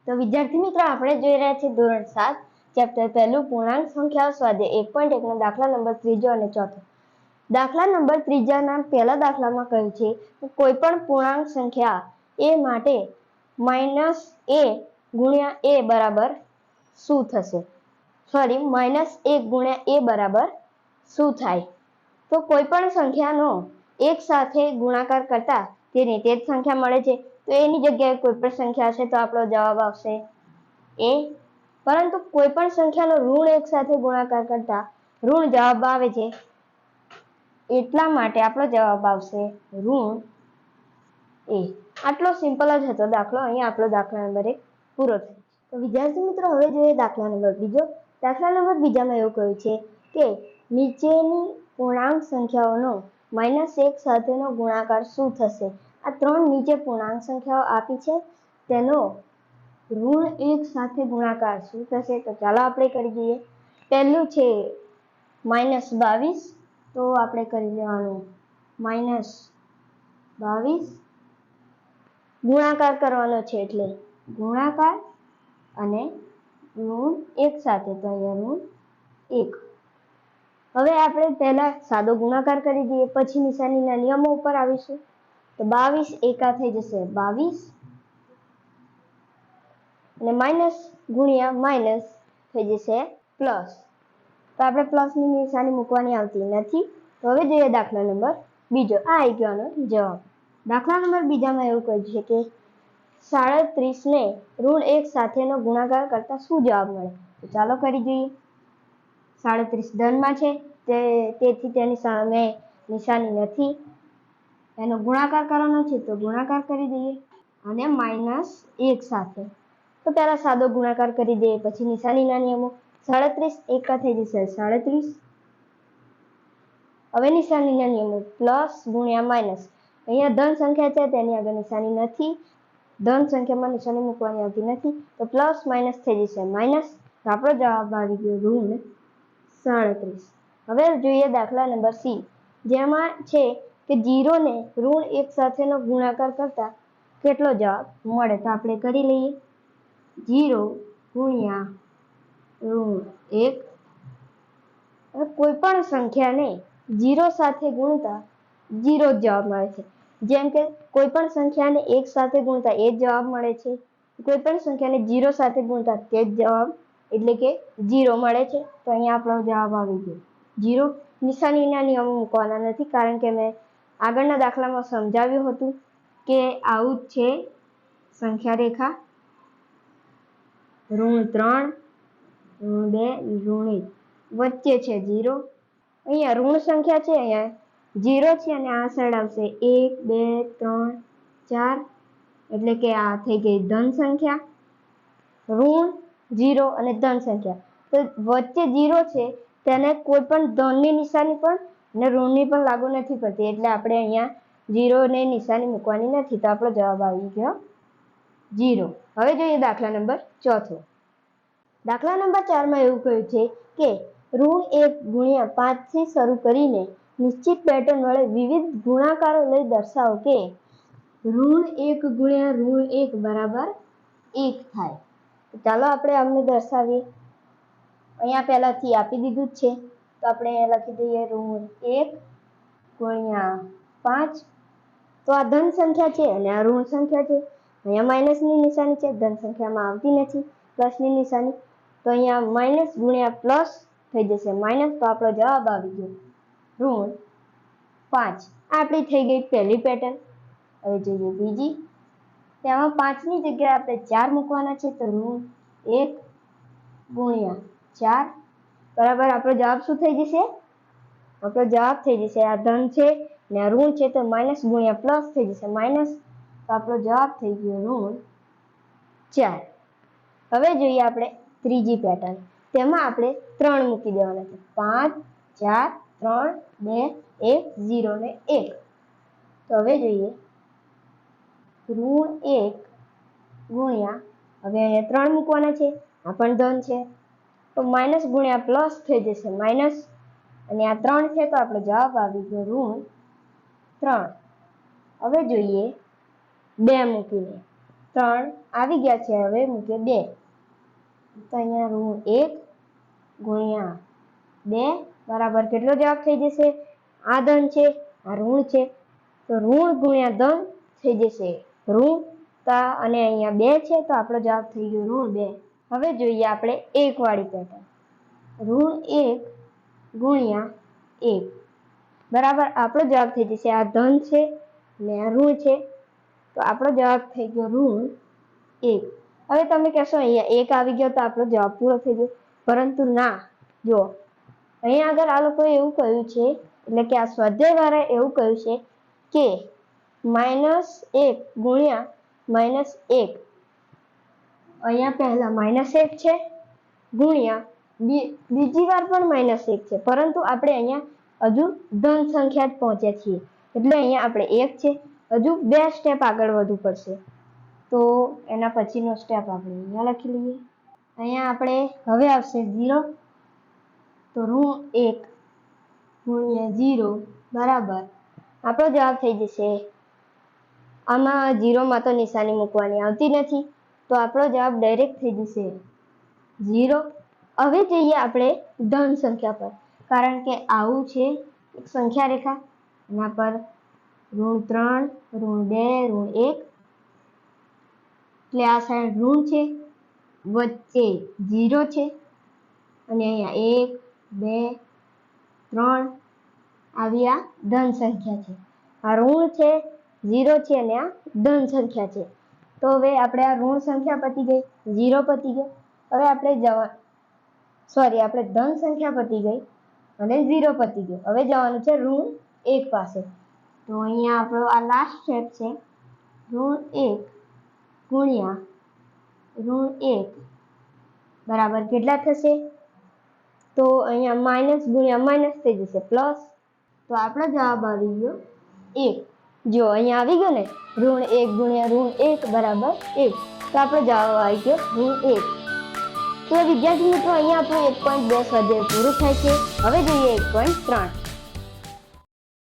તો વિદ્યાર્થી મિત્રો આપણે જોઈ રહ્યા છીએ ધોરણ 7 ચેપ્ટર પહેલું પૂર્ણાંક સંખ્યાઓ સ્વાધ્યાય 1.1 નો દાખલા નંબર ત્રીજો અને ચોથો. દાખલા નંબર ત્રીજાના પહેલા દાખલામાં કહ્યું છે કે કોઈ પણ પૂર્ણાંક સંખ્યા a માટે -a ગુણ્યા a બરાબર શું થશે? સોરી, -1 ગુણ્યા a બરાબર શું થાય? તો કોઈ પણ સંખ્યાનો એક સાથે ગુણાકાર કરતા તેની તે જ સંખ્યા મળે છે, તો એની જગ્યાએ કોઈ પણ સંખ્યા હશે તો આપણો જવાબ આવશે a. પરંતુ કોઈ પણ સંખ્યાનો ઋણ એક સાથે ગુણાકાર કરતા ઋણ જવાબ આવે છે, એટલા માટે આપણો જવાબ આવશે ઋણ a. આટલો સિમ્પલ જ હતો દાખલો. અહીંયા આપણો દાખલા નંબર 1 પૂરો થાય. તો વિદ્યાર્થી મિત્રો હવે જોઈએ દાખલા નંબર બીજો. દાખલા નંબર બીજામાં એવું કહ્યું છે કે નીચેની પૂર્ણાંક સંખ્યાઓનો -1 સાથેનો ગુણાકાર શું થશે? આ ત્રણ નીચે પૂર્ણાંક સંખ્યાઓ આપી છે, તેનો ઋણ 1 સાથે ગુણાકાર શું થશે? તો ચાલો આપણે કરી દઈએ. પહેલું છે -22, તો આપણે કરી લેવાનું -22 ગુણાકાર કરવાનો છે, એટલે ગુણાકાર અને ઋણ 1 સાથે, તો અહીંયા ઋણ 1. હવે આપણે પહેલા સાદો ગુણાકાર કરી દઈએ, પછી નિશાનીના નિયમો ઉપર આવીશું. તો 22 એકા થઈ જશે 22 અને માઇનસ ગુણ્યા માઇનસ થઈ જશે પ્લસ. તો આપણે પ્લસની નિશાની મૂકવાની આવતી નથી. તો હવે જોઈએ દાખલા નંબર બીજો. આ આવી ગયો જવાબ. દાખલા નંબર બીજામાં એવું કહ્યું છે કે 37 ને ઋણ 1 સાથેનો ગુણાકાર કરતા શું જવાબ મળે? તો ચાલો કરી જોઈએ. 37 ધનમાં છે, તેથી તેની સામે નિશાની નથી. એનો ગુણાકાર કરવાનો છે, તો ગુણાકાર કરી દઈએ. અને -1 સાથે, તો પહેલા સાદો ગુણાકાર કરી દઈએ, પછી નિશાનીના નિયમો. 37 એકા થઈ જશે 37. હવે નિશાનીના નિયમો પ્લસ ગુણ્યા માઇનસ. અહીંયા ધન સંખ્યા છે, તેની આગળ નિશાની નથી. ધન સંખ્યામાં નિશાની મૂકવાની આવતી નથી, તો પ્લસ માઇનસ થઈ જશે માઇનસ. તો આપણો જવાબ આવી ગયો ઋણ 37. હવે જોઈએ દાખલા નંબર સી, જેમાં છે કે 0 ને ઋણ 1 સાથેનો ગુણાકાર કરતા કેટલો જવાબ મળે? તો આપણે કરી લઈએ. 0 ગુણ્યા ઋણ 1. કોઈ પણ સંખ્યાને 0 સાથે ગુણતા 0 જ જવાબ મળે છે. જેમ કે કોઈ પણ સંખ્યાને 1 સાથે ગુણતા એ જ જવાબ મળે છે. કોઈ પણ સંખ્યાને 0 સાથે ગુણતા તે જ જવાબ એટલે કે 0 મળે છે. તો અહીંયા આપણો જવાબ આવી ગયો 0. નિશાનીના નિયમો મૂકવાના નથી, કારણ કે મેં આગળના દાખલામાં સમજાવ્યું હતું કે આવું જ છે સંખ્યા રેખા. ઋણ 3, ઋણ 2, ઋણ 1, વચ્ચે છે 0. અહીંયા ઋણ સંખ્યા છે, અહીંયા 0 છે, અને આ સાઈડ આવશે 1, 2, 3, 4, એટલે કે આ થઈ ગઈ ધન સંખ્યા. ઋણ 0 અને ધન સંખ્યા, તો વચ્ચે 0 છે, તેને કોઈ પણ ધનની નિશાની પણ અને ઋણની પણ લાગુ નથી પડતી, એટલે આપણે અહીંયા 0 ને નિશાની મૂકવાની નથી. તો આપણો જવાબ આવી ગયો 0. હવે જોઈએ દાખલા નંબર ચોથો. દાખલા નંબર 4માં એવું કહ્યું છે કે ઋણ 1 ગુણ્યા 5 થી શરૂ કરીને નિશ્ચિત પેટર્ન વડે વિવિધ ગુણાકારો લઈ દર્શાવો કે ઋણ 1 ગુણ્યા ઋણ 1 બરાબર 1 થાય. તો ચાલો આપણે આમને દર્શાવીએ. અહીંયા પહેલાથી આપી દીધું જ છે, તો આપણે અહીંયા લખી દઈએ ઋણ 1 ગુણ્યા 5. તો આ ધન સંખ્યા છે અને આ ઋણ સંખ્યા છે. અહીંયા માઇનસની નિશાની છે, ધન સંખ્યામાં આવતી નથી પ્લસની નિશાની. તો અહીંયા માઇનસ ગુણ્યા પ્લસ થઈ જશે માઇનસ. તો આપણો જવાબ આવી ગયો ઋણ 5. આપણી થઈ ગઈ પહેલી પેટર્ન. હવે જોઈએ બીજી. તેમાં 5ની જગ્યાએ આપણે 4 મૂકવાના છે, તો ઋણ 1 ગુણ્યા 4 બરાબર આપણો જવાબ શું થઈ જશે? આપણો જવાબ થઈ જશે, આ ધન છે ને આ ઋણ છે, તો માઇનસ ગુણ્યા પ્લસ થઈ જશે માઇનસ. તો આપણો જવાબ થઈ ગયો ઋણ 4. હવે જોઈએ આપણે ત્રીજી પેટર્ન. તેમાં આપણે 3 મૂકી દેવાના છે. 5, 4, 3, 2, 1, 0 ને 1. તો હવે જોઈએ ઋણ 1 ગુણ્યા, હવે અહીંયા 3 મૂકવાના છે, આ પણ ધન છે, તો માઇનસ ગુણ્યા પ્લસ થઈ જશે માઇનસ. અને આ 3 છે, તો આપણો જવાબ આવી ગયો ઋણ 3. હવે જોઈએ 2 મૂકીને, 3 આવી ગયા છે, હવે મૂકીએ 2 તો અહીંયા ઋણ 1 ગુણ્યા 2 બરાબર કેટલો જવાબ થઈ જશે? આ ધન છે, આ ઋણ છે, તો ઋણ ગુણ્યા ધન થઈ જશે ઋણ અને અહીંયા 2 છે તો આપણો જવાબ થઈ ગયો ઋણ 2. હવે જોઈએ આપણે 1 વાળી પેટર્ન. ઋણ 1 ગુણ્યા 1 બરાબર આપણો જવાબ થઈ જશે આ ધન છે ને આ ઋણ છે તો આપણો જવાબ થઈ ગયો ઋણ 1. હવે તમે કહેશો અહીંયા 1 આવી ગયો તો આપણો જવાબ પૂરો થઈ ગયો, પરંતુ ના. જો અહીંયા આગળ આ લોકોએ એવું કહ્યું છે, એટલે કે આ સ્વાધ્યાયવાળાએ એવું કહ્યું છે કે -1 ગુણ્યા -1 અહીંયા પહેલા -1 છે ગુણ્યા બીજી વાર પણ -1 છે, પરંતુ આપણે અહીંયા હજુ ધન સંખ્યા જ પહોંચ્યા છીએ એટલે અહીંયા આપણે 1 છે, હજુ 2 સ્ટેપ આગળ વધવું પડશે. તો એના પછીનો સ્ટેપ આપણે અહીંયા લખી લઈએ. અહીંયા આપણે હવે આવશે 0 તો ઋણ 1 ગુણ્યા 0 બરાબર આપણો જવાબ થઈ જશે. આમાં 0માં તો નિશાની મૂકવાની આવતી નથી તો આપણો જવાબ ડાયરેક્ટ થઈ જશે 0. હવે જઈએ આપણે ધન સંખ્યા પર, કારણ કે આવું છે એક સંખ્યા રેખા, એના પર ઋણ 3 ઋણ 2 ઋણ 1 એટલે આ સાઈડ ઋણ છે, વચ્ચે 0 છે અને અહીંયા 1 2 3 આવી આ ધન સંખ્યા છે. આ ઋણ છે, 0 છે અને આ ધન સંખ્યા છે. તો હવે આપણે આ ઋણ સંખ્યા પતી ગઈ, 0 પતી ગયો. હવે આપણે આપણે ધન સંખ્યા પતી ગઈ અને 0 પતી ગયો. હવે જવાનું છે ઋણ 1 પાસે. તો અહીંયા આપણો આ લાસ્ટ સ્ટેપ છે, ઋણ 1 ગુણ્યા ઋણ 1 બરાબર કેટલા થશે? તો અહીંયા માઇનસ ગુણ્યા માઇનસ થઈ જશે પ્લસ, તો આપણો જવાબ આવી ગયો 1. જો અહીંયા આવી ગયો ને ઋણ 1 ગુણ્યા ઋણ 1 બરાબર 1, તો આપણો જવાબ આવી ગયો ઋણ 1. તો વિદ્યાર્થી મિત્રો અહીંયા આપણું 1.2 સ્વાધ્યાય પૂરું થાય છે. હવે જોઈએ 1.3.